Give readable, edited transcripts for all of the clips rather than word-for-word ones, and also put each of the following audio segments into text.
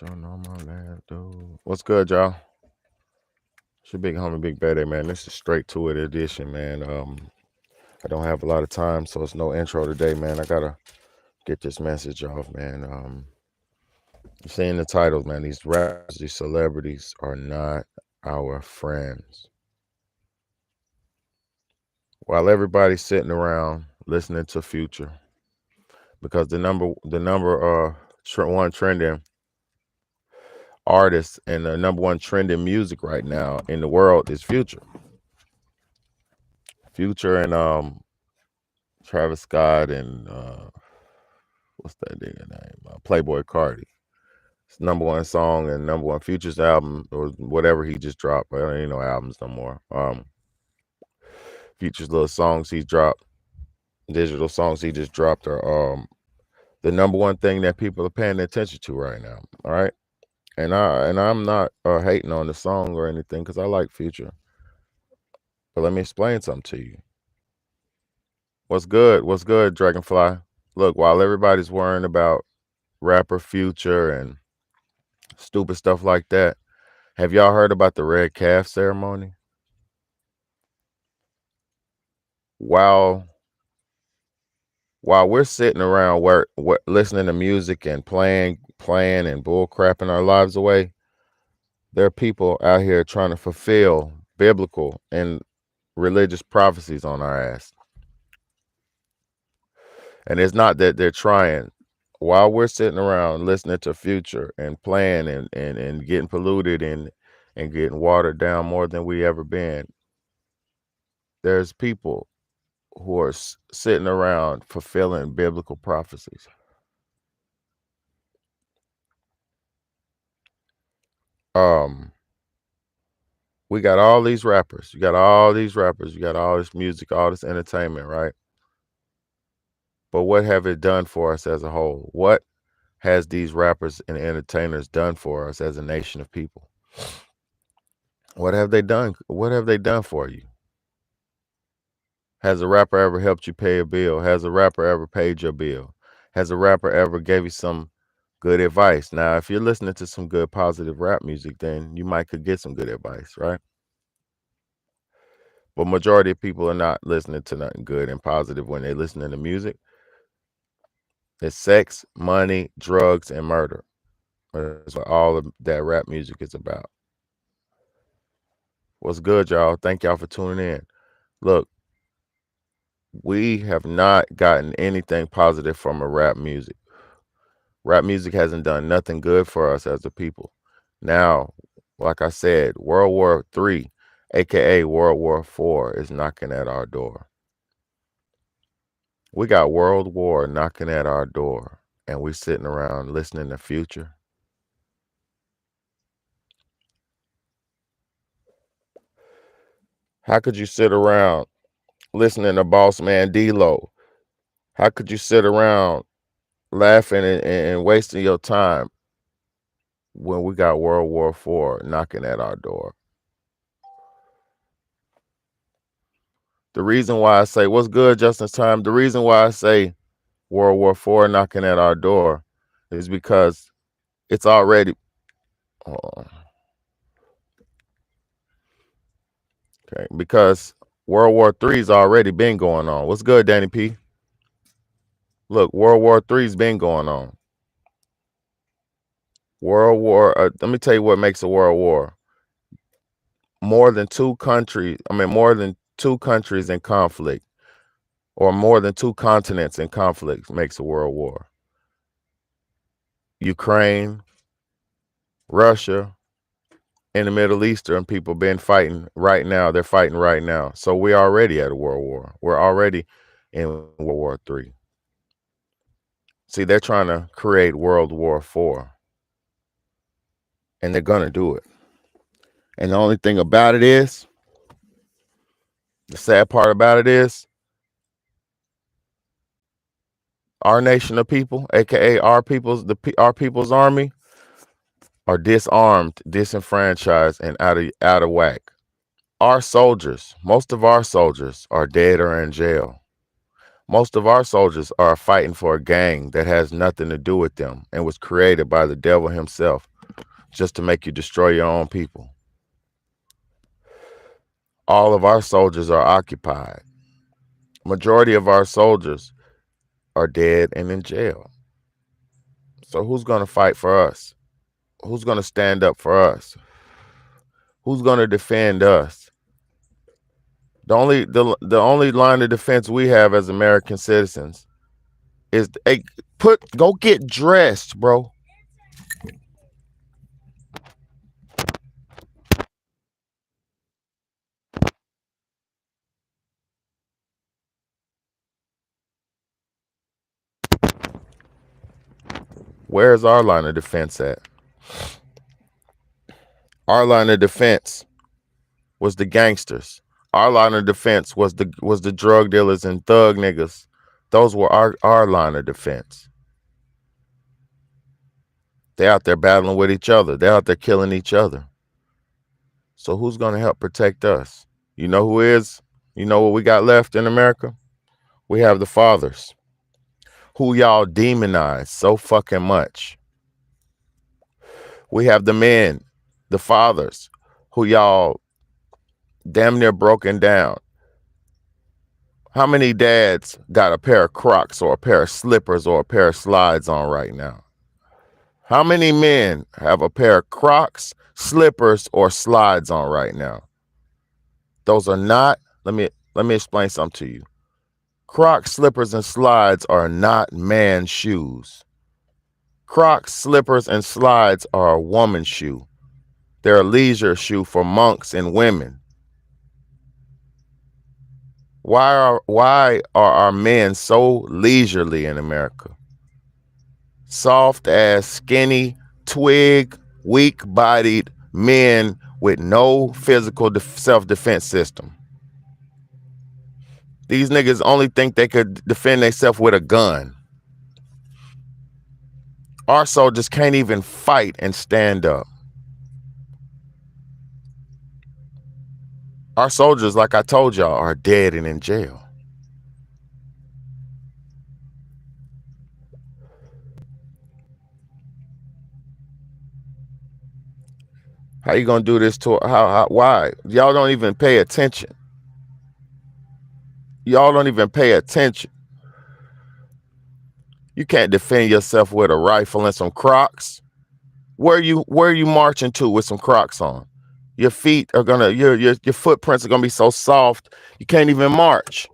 y'all know my lad, dude. What's good, y'all? It's your big homie, Big Betty, man. This is straight to it edition, man. I don't have a lot of time, so it's no intro today, man. I gotta get this message off, man. You seeing the titles, man. These rappers, these celebrities are not our friends. While everybody's sitting around listening to Future, because the number one trending artist and the number one trending music right now in the world is Future. Future and Travis Scott and what's that nigga name? Playboy Cardi. It's number one song and number one Future's album or whatever he just dropped. I don't even know albums no more. Future's little songs he dropped, digital songs he just dropped are the number one thing that people are paying attention to right now. All right, and I'm not hating on the song or anything because I like Future. But let me explain something to you. What's good? What's good, Dragonfly? Look, while everybody's worrying about rapper Future and stupid stuff like that, have y'all heard about the red calf ceremony? While while we're sitting around listening to music and playing and bull crapping our lives away, there are people out here trying to fulfill biblical and religious prophecies on our ass. And it's not that they're trying. While we're sitting around listening to Future and playing and getting polluted and getting watered down more than we ever been, there's people who are sitting around fulfilling biblical prophecies. Um, we got all these rappers. You got all these rappers. You got all this music, all this entertainment, right? But what have it done for us as a whole? What has these rappers and entertainers done for us as a nation of people? What have they done? What have they done for you? Has a rapper ever helped you pay a bill? Has a rapper ever paid your bill? Has a rapper ever gave you some good advice? Now, if you're listening to some good positive rap music, then you might could get some good advice, right? But majority of people are not listening to nothing good and positive when they're listening to music. It's sex, money, drugs, and murder. That's what all of that rap music is about. What's good, y'all? Thank y'all for tuning in. Look, we have not gotten anything positive from a rap music. Rap music hasn't done nothing good for us as a people. Now, like I said, World War III, aka World War IV, is knocking at our door. We got World War knocking at our door, and we sitting around listening to Future. How could you sit around listening to Boss Man D-Lo? How could you sit around laughing and wasting your time when we got World War IV knocking at our door? The reason why I say, what's good, Justin's time? The reason why I say World War IV knocking at our door is because it's already, oh, okay, because World War III's already been going on. What's good, Danny P? Look, World War III's been going on. Let me tell you what makes a world war. More than two countries in conflict, or more than two continents in conflict makes a world war. Ukraine, Russia, and the Middle Eastern people been fighting right now. They're fighting right now. So we're already at a world war. We're already in World War III. See, they're trying to create World War IV. And they're going to do it. And the only thing about it is, the sad part about it is, our nation of people, aka our people's army, are disarmed, disenfranchised, and out of whack. Our soldiers, most of our soldiers, are dead or in jail. Most of our soldiers are fighting for a gang that has nothing to do with them and was created by the devil himself just to make you destroy your own people. All of our soldiers are occupied. Majority of our soldiers are dead and in jail. So who's going to fight for us? Who's going to stand up for us? Who's going to defend us? The only line of defense we have as American citizens is hey, go get dressed, bro. Where's our line of defense at? Our line of defense was the gangsters. Our line of defense was the drug dealers and thug niggas. Those were our line of defense. They're out there battling with each other. They're out there killing each other. So who's going to help protect us? You know who is? You know what we got left in America? We have the fathers, who y'all demonize so fucking much. We have the men, the fathers, who y'all damn near broken down. How many dads got a pair of Crocs or a pair of slippers or a pair of slides on right now? How many men have a pair of Crocs, slippers, or slides on right now? Those are not, let me explain something to you. Crocs, slippers, and slides are not man's shoes. Crocs, slippers, and slides are a woman's shoe. They're a leisure shoe for monks and women. Why are our men so leisurely in America? Soft ass, skinny, twig, weak-bodied men with no physical self-defense system. These niggas only think they could defend themselves with a gun. Our soldiers can't even fight and stand up. Our soldiers, like I told y'all, are dead and in jail. How you gonna do this to why? Y'all don't even pay attention. Y'all don't even pay attention. You can't defend yourself with a rifle and some Crocs. Where are you marching to with some Crocs on? Your feet are gonna your footprints are gonna be so soft you can't even march.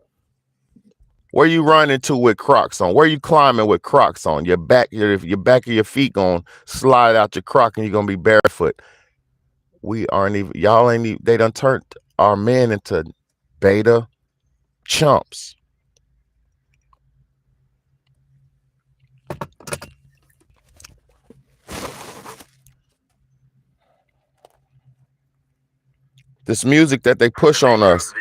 Where you running to with Crocs on? Where you climbing with Crocs on? Your back of your feet gonna slide out your Croc and you're gonna be barefoot. We aren't even y'all ain't even they done turned our men into beta chumps. This music that they push on us.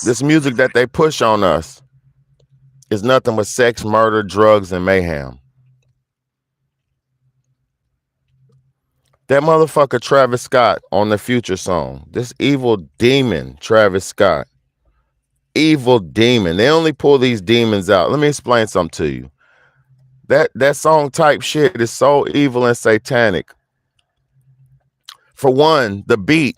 This music that they push on us is nothing but sex, murder, drugs, and mayhem. That motherfucker Travis Scott on the Future song. This evil demon, Travis Scott. Evil demon. They only pull these demons out. Let me explain something to you. That song type shit is so evil and satanic. For one, the beat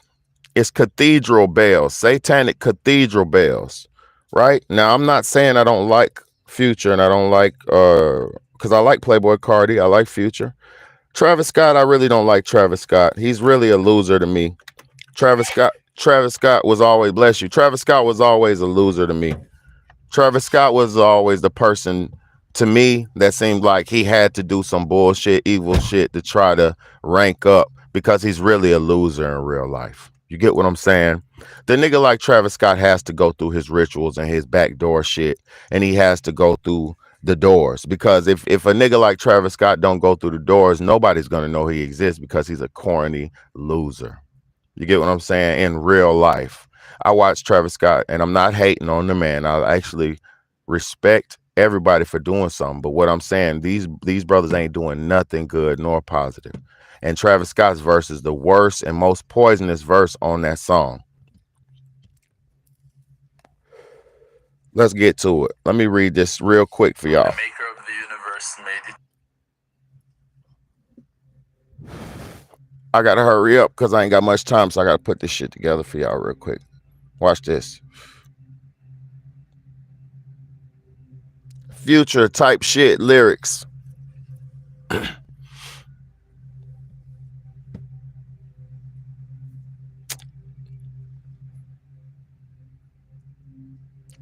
is cathedral bells, satanic cathedral bells, right? Now, I'm not saying I don't like Future and I don't like, because I like Playboi Carti, I like Future. Travis Scott, I really don't like Travis Scott. He's really a loser to me. Travis Scott was always, bless you, Travis Scott was always a loser to me. Travis Scott was always the person to me that seemed like he had to do some bullshit, evil shit to try to rank up because he's really a loser in real life. You get what I'm saying? The nigga like Travis Scott has to go through his rituals and his backdoor shit, and he has to go through the doors, because if a nigga like Travis Scott don't go through the doors, nobody's gonna know he exists because he's a corny loser. You get what I'm saying? In real life, I watch Travis Scott, and I'm not hating on the man. I actually respect everybody for doing something. But what I'm saying, these brothers ain't doing nothing good nor positive. And Travis Scott's verse is the worst and most poisonous verse on that song. Let's get to it. Let me read this real quick for y'all. The maker of the universe made it. I gotta hurry up because I ain't got much time, so I gotta put this shit together for y'all real quick. Watch this. Future type shit lyrics.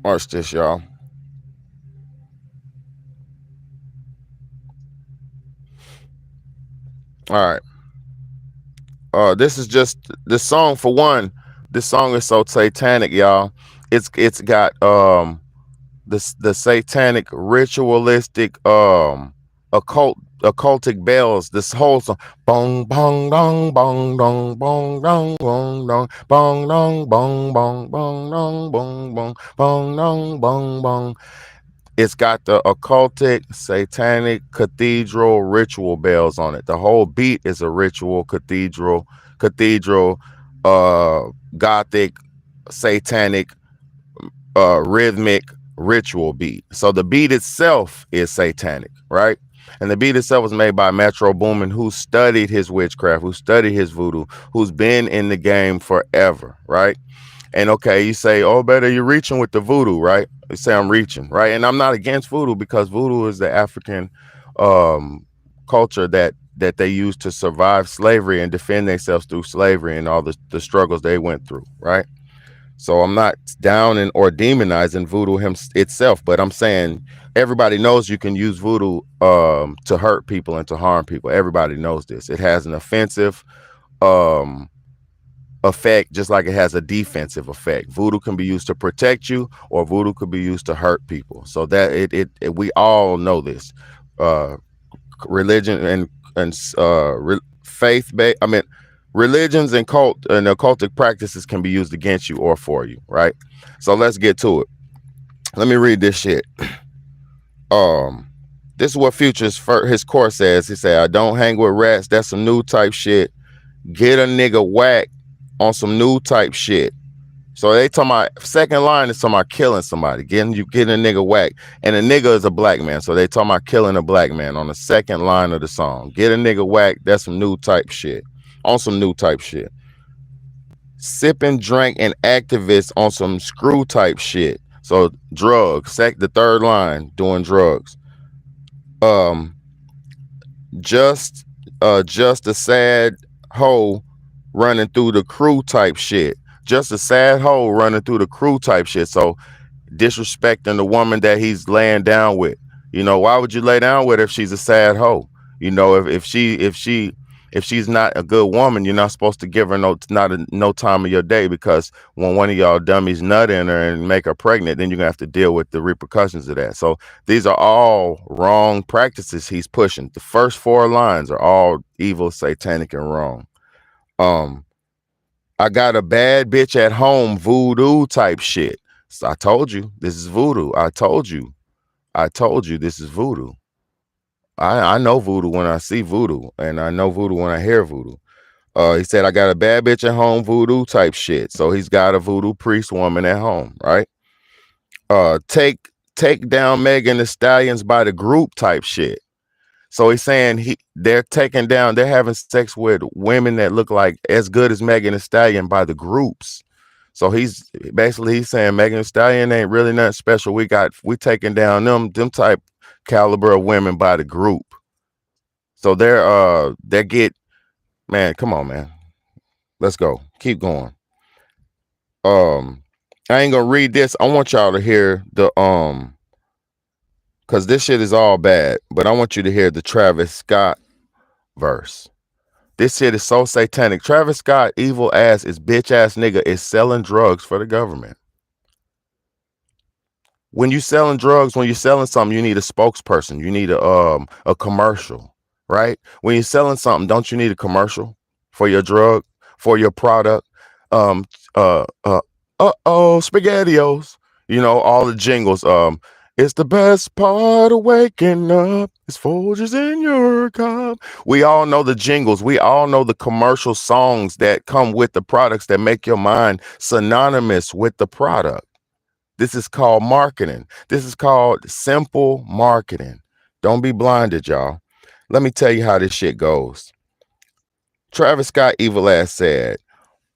Watch this, y'all. All right. This is just this song for one. This song is so satanic, y'all. It's got the satanic ritualistic occultic bells. This whole song, bong bong dong bong dong bong dong bong dong bong dong bong bong bong dong bong bong bong dong bong bong. It's got the occultic, satanic, cathedral, ritual bells on it. The whole beat is a ritual, cathedral, gothic, satanic, rhythmic, ritual beat. So the beat itself is satanic, right? And the beat itself was made by Metro Boomin, who studied his witchcraft, who studied his voodoo, who's been in the game forever, right? And okay, you say, oh, better you're reaching with the voodoo, right? You say I'm reaching, right? And I'm not against voodoo because voodoo is the African culture that they used to survive slavery and defend themselves through slavery and all the struggles they went through, right? So I'm not down and or demonizing voodoo itself, but I'm saying everybody knows you can use voodoo to hurt people and to harm people. Everybody knows this. It has an offensive um effect just like it has a defensive effect. Voodoo can be used to protect you or voodoo could be used to hurt people. So that we all know this. Uh Religion and faith based, I mean religions and occultic practices can be used against you or for you, right? So let's get to it. Let me read this shit. This is what Future's his core says. He said, I don't hang with rats, that's some new type shit. Get a nigga whack on some new type shit. So they talking about second line is talking about killing somebody, getting a nigga whack, and a nigga is a black man. So they talking about killing a black man on the second line of the song. Get a nigga whack. That's some new type shit. On some new type shit. Sipping, drink, and activists on some screw type shit. So drugs. The third line doing drugs. Just a sad hoe running through the crew type shit. Just a sad hoe running through the crew type shit. So disrespecting the woman that he's laying down with. You know, why would you lay down with her if she's a sad hoe? You know, if she's not a good woman, you're not supposed to give her no time of your day, because when one of y'all dummies nut in her and make her pregnant, then you're gonna have to deal with the repercussions of that. So these are all wrong practices he's pushing. The first four lines are all evil, satanic, and wrong. I got a bad bitch at home, voodoo type shit. So I told you this is voodoo. I told you this is voodoo. I know voodoo when I see voodoo, and I know voodoo when I hear voodoo. He said I got a bad bitch at home, voodoo type shit. So he's got a voodoo priest woman at home, right? Take down Megan Thee Stallions by the group type shit. So he's saying they're having sex with women that look like as good as Megan Thee Stallion by the groups. So he's saying Megan Thee Stallion ain't really nothing special. We taking down them type caliber of women by the group. So man, come on, man. Let's go. Keep going. I ain't gonna read this. I want y'all to hear the because this shit is all bad, but I want you to hear the Travis Scott verse. This shit is so satanic. Travis Scott, evil ass, is bitch ass nigga, is selling drugs for the government. When you selling drugs, when you're selling something, you need a spokesperson. You need a commercial, right? When you're selling something, don't you need a commercial for your drug, for your product? SpaghettiOs. You know, all the jingles. It's the best part of waking up. It's Folgers in your cup. We all know the jingles. We all know the commercial songs that come with the products that make your mind synonymous with the product. This is called marketing. This is called simple marketing. Don't be blinded, y'all. Let me tell you how this shit goes. Travis Scott evil ass said,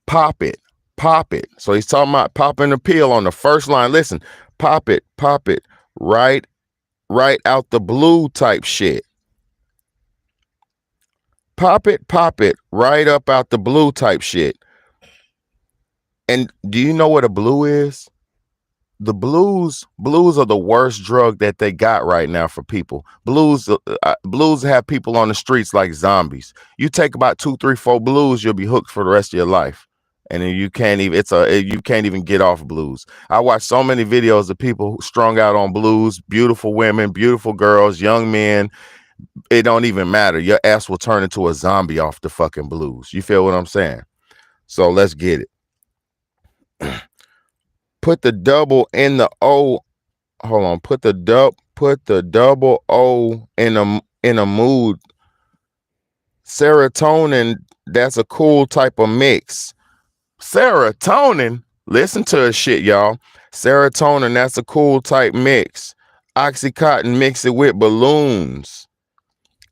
pop it, pop it. So he's talking about popping the pill on the first line. Listen, pop it, right out the blue type shit. Pop it, right up out the blue type shit. And do you know what a blue is? The blues are the worst drug that they got right now for people. Blues have people on the streets like zombies. You take about 2, 3, 4 blues, you'll be hooked for the rest of your life. And then you can't even get off blues. I watch so many videos of people strung out on blues, beautiful women, beautiful girls, young men. It don't even matter. Your ass will turn into a zombie off the fucking blues. You feel what I'm saying? So let's get it. Put the double in the O. Hold on. Put the double O in a mood. Serotonin, that's a cool type of mix. Serotonin, listen to this shit, y'all. Serotonin, that's a cool type mix. Oxycontin, mix it with balloons.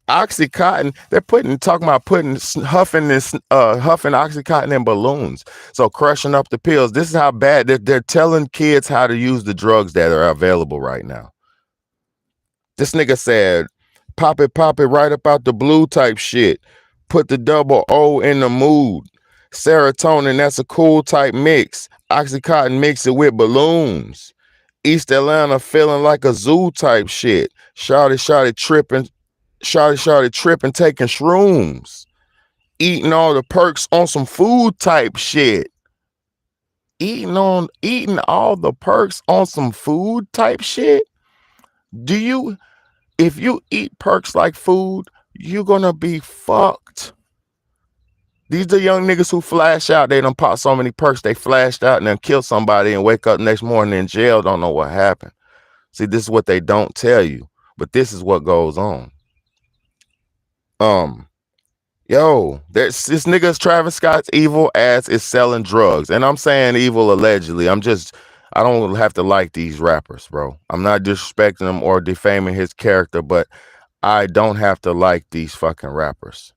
Oxycontin, they're talking about huffing Oxycontin in balloons. So crushing up the pills. This is how bad they're telling kids how to use the drugs that are available right now. This nigga said, pop it right about the blue type shit. Put the double O in the mood. Serotonin, that's a cool type mix. Oxycontin, mix it with balloons. East Atlanta feeling like a zoo type shit. Shawty tripping, taking shrooms. Eating all the perks on some food type shit. Eating all the perks on some food type shit. If you eat perks like food, you're gonna be fucked. These are young niggas who flash out. They done pop so many perks, they flashed out and then kill somebody and wake up next morning in jail, don't know what happened. See, this is what they don't tell you, but this is what goes on. This nigga's Travis Scott's evil ass is selling drugs. And I'm saying evil allegedly. I don't have to like these rappers, bro. I'm not disrespecting them or defaming his character, but I don't have to like these fucking rappers.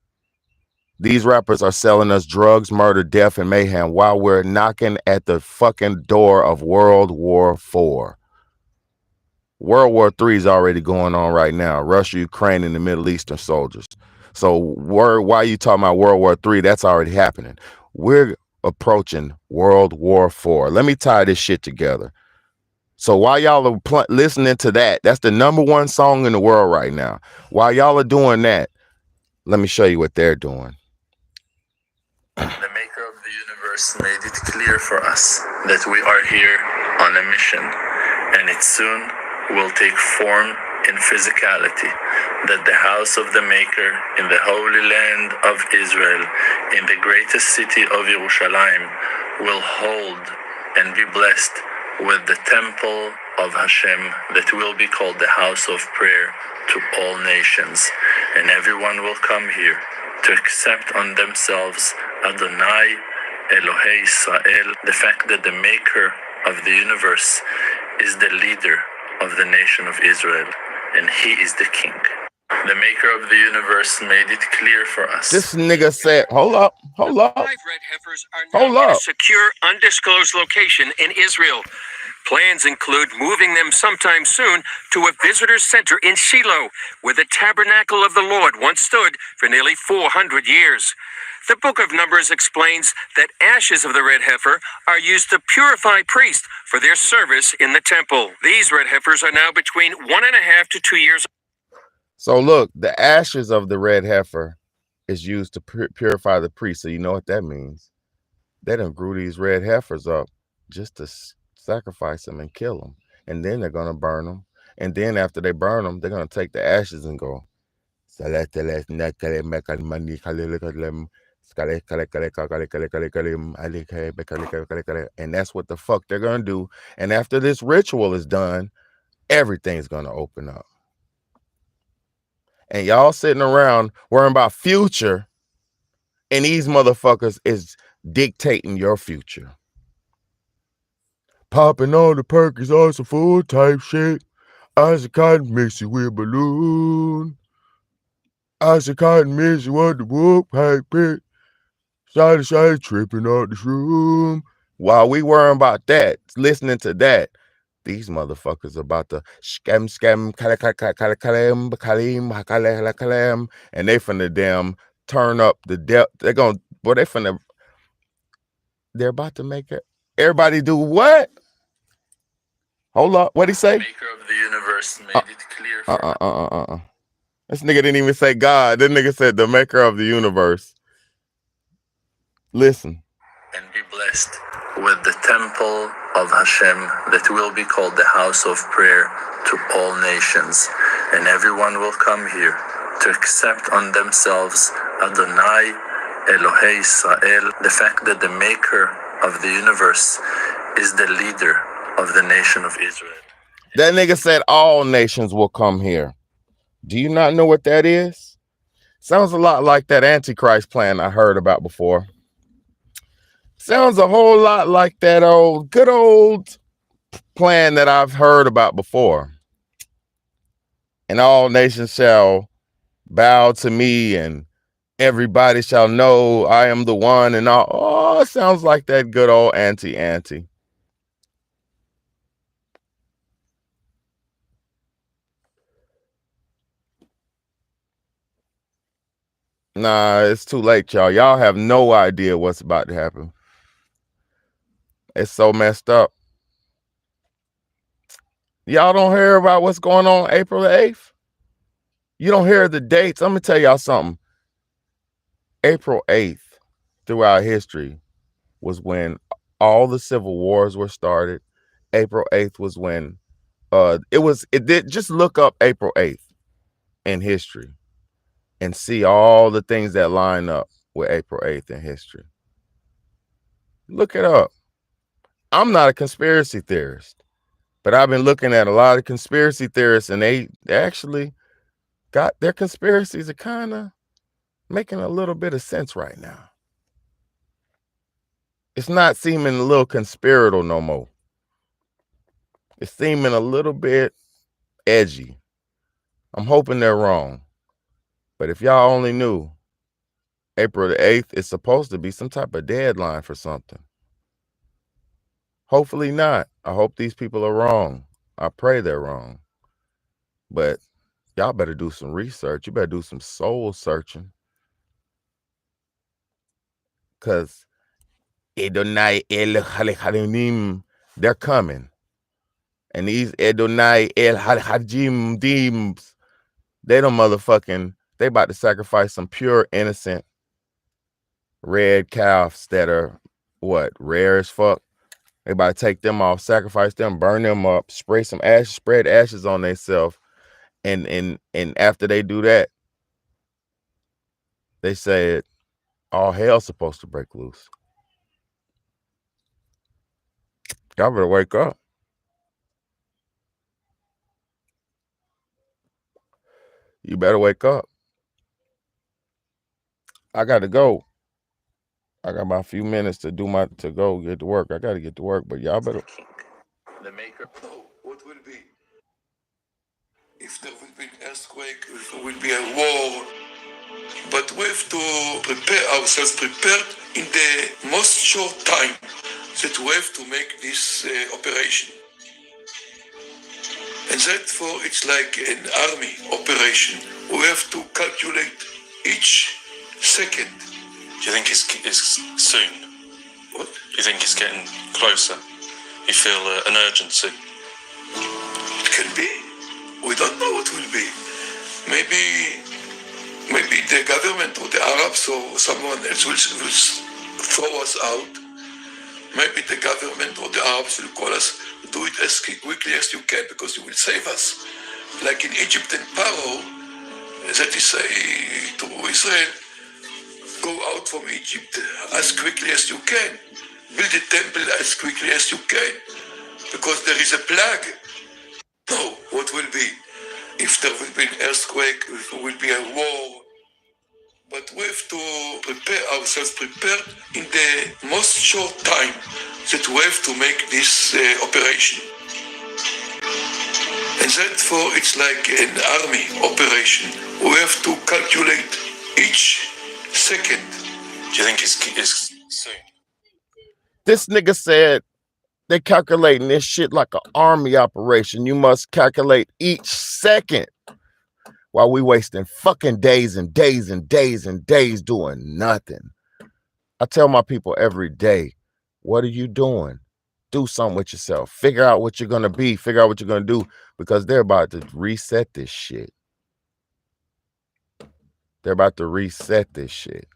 These rappers are selling us drugs, murder, death, and mayhem while we're knocking at the fucking door of World War IV. World War III is already going on right now. Russia, Ukraine, and the Middle Eastern soldiers. So why are you talking about World War III? That's already happening. We're approaching World War IV. Let me tie this shit together. So while y'all are listening to that's the #1 song in the world right now. While y'all are doing that, let me show you what they're doing. The maker of the universe made it clear for us that we are here on a mission, and it soon will take form in physicality, that the house of the maker in the holy land of Israel, in the greatest city of Yerushalayim, will hold and be blessed with the temple of Hashem that will be called the house of prayer to all nations, and everyone will come here to accept on themselves Adonai Elohei Israel, the fact that the maker of the universe is the leader of the nation of Israel, and he is the king. The maker of the universe made it clear for us. This nigga said, hold up. 5 red heifers are now in a secure, undisclosed location in Israel. Plans include moving them sometime soon to a visitor center in Shiloh, where the tabernacle of the Lord once stood for nearly 400 years. The book of Numbers explains that ashes of the red heifer are used to purify priests for their service in the temple. These red heifers are now between 1.5 to 2 years. So look, the ashes of the red heifer is used to purify the priest. So you know what that means? They done grew these red heifers up just to sacrifice them and kill them. And then they're going to burn them. And then after they burn them, they're going to take the ashes and go. And that's what the fuck they're going to do. And after this ritual is done, everything's going to open up. And y'all sitting around worrying about future, and these motherfuckers is dictating your future. Popping on the Perkins on some full type shit. Isaac Cotton mix it with balloon. Isaac Cotton mix it with the whoop pipe pit. Side to side tripping out the shroom. While we worrying about that, listening to that, these motherfuckers about to scam, kalim, and they finna damn turn up the depth. They're gonna, boy, they're about to make it. Everybody do what? Hold up, what'd he say? The maker of the universe made it clear for us. This nigga didn't even say God. This nigga said the maker of the universe. Listen. And be blessed with the temple of Hashem that will be called the house of prayer to all nations. And everyone will come here to accept on themselves Adonai Elohei Israel, the fact that the maker of the universe is the leader of the nation of Israel. That nigga said all nations will come here. Do you not know what that is? Sounds a lot like that Antichrist plan I heard about before. Sounds a whole lot like that good old plan that I've heard about before. And all nations shall bow to me, and everybody shall know I am the one, and all. Oh, it sounds like that good old anti. Nah, it's too late, y'all. Y'all have no idea what's about to happen. It's so messed up. Y'all don't hear about what's going on April the 8th? You don't hear the dates. I'm going to tell y'all something. April 8th, throughout history, was when all the civil wars were started. April 8th was when just look up April 8th in history and see all the things that line up with April 8th in history. Look it up. I'm not a conspiracy theorist, but I've been looking at a lot of conspiracy theorists, and they actually got their conspiracies are kind of making a little bit of sense right now. It's not seeming a little conspiratorial no more. It's seeming a little bit edgy. I'm hoping they're wrong. But if y'all only knew, April the 8th is supposed to be some type of deadline for something. Hopefully not. I hope these people are wrong. I pray they're wrong. But y'all better do some research. You better do some soul searching. Because Adonai El Halichanim, they're coming. And these Adonai El Halhajim Deems, they don't motherfucking, they about to sacrifice some pure, innocent red calves that are, rare as fuck. They about to take them off, sacrifice them, burn them up, spray some ashes, spread ashes on themselves. And after they do that, they said all hell's supposed to break loose. Y'all better wake up. You better wake up. I got to go. I got about a few minutes to go get to work. I got to get to work, but y'all better. The maker. No, what will be? If there will be an earthquake, if there will be a war, but we have to prepare ourselves, prepared in the most short time that we have to make this operation. And therefore, it's like an army operation. We have to calculate each second. Do you think it's soon? What? Do you think it's getting closer? You feel an urgency? It can be. We don't know what will be. Maybe the government or the Arabs or someone else will throw us out. Maybe the government or the Arabs will call us, do it as quickly as you can because you will save us. Like in Egypt and Pharaoh, that is say to Israel, go out from Egypt as quickly as you can. Build a temple as quickly as you can. Because there is a plague. No, what will be? If there will be an earthquake, if there will be a war. But we have to prepare ourselves, prepared in the most short time that we have to make this operation. And therefore, it's like an army operation. We have to calculate each second. Do you think it's soon? This nigga said they calculating this shit like an army operation. You must calculate each second while we wasting fucking days and days and days and days doing nothing. I tell my people every day, what are you doing? Do something with yourself. Figure out what you're going to be. Figure out what you're going to do, because they're about to reset this shit. They're about to reset this shit.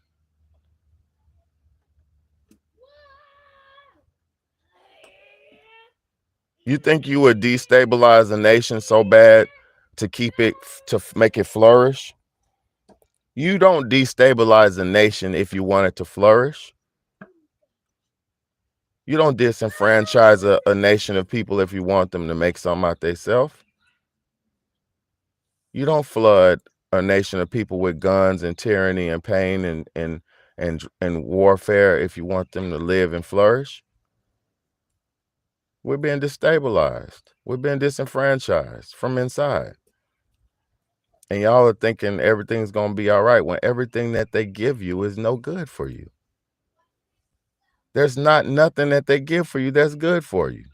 You think you would destabilize a nation so bad to keep it, to make it flourish? You don't destabilize a nation if you want it to flourish. You don't disenfranchise a nation of people if you want them to make something out themselves. You don't flood a nation of people with guns and tyranny and pain and warfare if you want them to live and flourish. We're being destabilized. We're being disenfranchised from inside. And y'all are thinking everything's going to be all right when everything that they give you is no good for you. There's not nothing that they give for you that's good for you.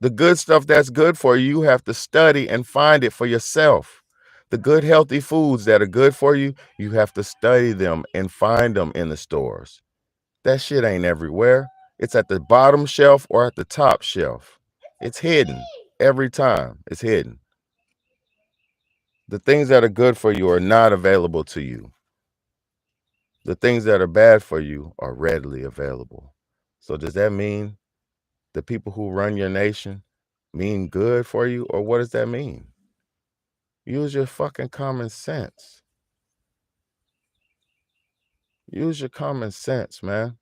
The good stuff that's good for you, you have to study and find it for yourself. The good, healthy foods that are good for you, you have to study them and find them in the stores. That shit ain't everywhere. It's at the bottom shelf or at the top shelf. It's hidden every time. It's hidden. The things that are good for you are not available to you. The things that are bad for you are readily available. So does that mean the people who run your nation mean good for you, or what does that mean? Use your fucking common sense. Use your common sense, man.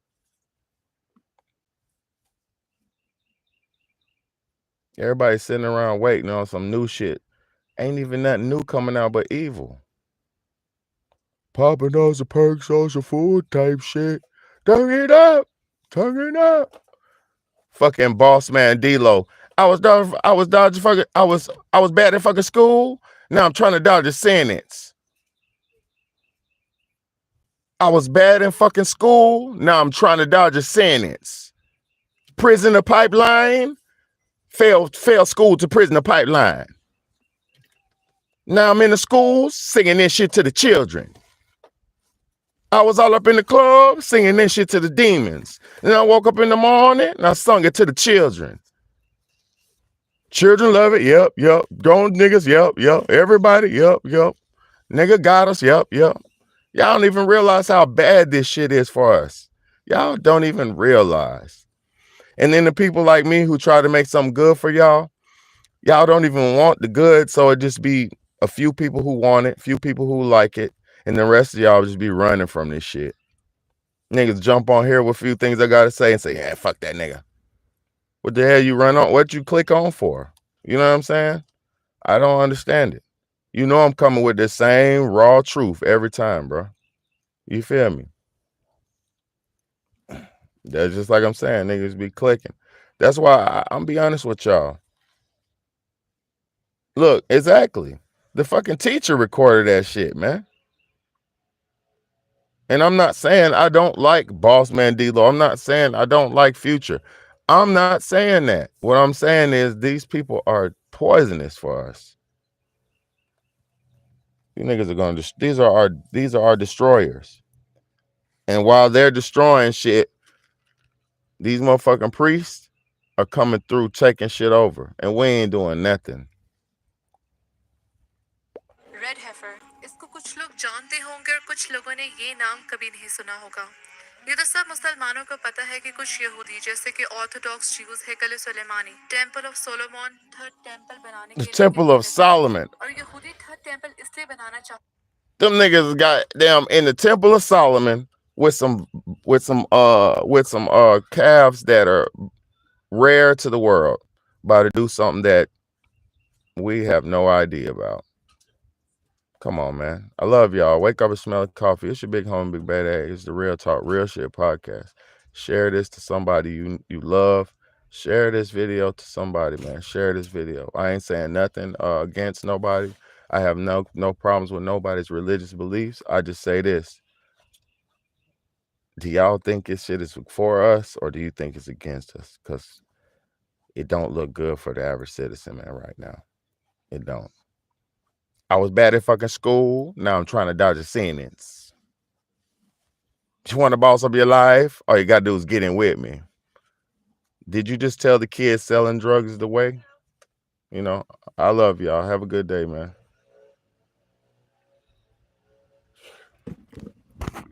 Everybody's sitting around waiting on some new shit. Ain't even nothing new coming out but evil. Papa knows the perk social food type shit. Turn it up. Turn it up. Fucking boss man D-Lo. I was dodging fucking, I was bad at fucking school. Now I'm trying to dodge a sentence. I was bad in fucking school. Now I'm trying to dodge a sentence. Prisoner pipeline. Failed school to prisoner pipeline. Now I'm in the schools singing this shit to the children. I was all up in the club singing this shit to the demons. Then I woke up in the morning and I sung it to the children. Children love it. Yep. Grown niggas. Yep. Everybody. Yep. Nigga got us. Yep. Y'all don't even realize how bad this shit is for us. Y'all don't even realize. And then the people like me who try to make something good for y'all don't even want the good. So it just be a few people who want it, few people who like it, and the rest of y'all just be running from this shit. Niggas jump on here with a few things I gotta say and say, yeah, fuck that nigga. What the hell you run on? What you click on for? You know what I'm saying? I don't understand it. You know I'm coming with the same raw truth every time, bro. You feel me? That's just like I'm saying, niggas be clicking. That's why I'm be honest with y'all. Look, exactly. The fucking teacher recorded that shit, man. And I'm not saying I don't like Boss Man D-Lo. I'm not saying I don't like Future. I'm not saying that. What I'm saying is these people are poisonous for us. These niggas are going to, these are our destroyers. And while they're destroying shit, these motherfucking priests are coming through taking shit over. And we ain't doing nothing. Red heifer, इसको कुछ लोग जानते होंगे और कुछ लोगों ने ये नाम कभी नहीं सुना होगा। ये तो सब मुसलमानों को पता है कि कुछ यहूदी जैसे कि ऑर्थोडॉक्स ज्यूज हैकल सुलेमानी, temple of Solomon, third temple बनाने के लिए The Temple of Solomon. और यहूदी थर्ड टेंपल इसलिए बनाना चाहते। Them niggas got them in the Temple of Solomon with some calves that are rare to the world, about to do something that we have no idea about. Come on, man. I love y'all. Wake up and smell coffee. It's your big homie, Big Bad A. It's the Real Talk, Real Shit podcast. Share this to somebody you love. Share this video to somebody, man. Share this video. I ain't saying nothing against nobody. I have no problems with nobody's religious beliefs. I just say this. Do y'all think this shit is for us, or do you think it's against us? Because it don't look good for the average citizen, man, right now. It don't. I was bad at fucking school. Now I'm trying to dodge a sentence. You want to boss up your life? All you got to do is get in with me. Did you just tell the kids selling drugs is the way? You know, I love y'all. Have a good day, man.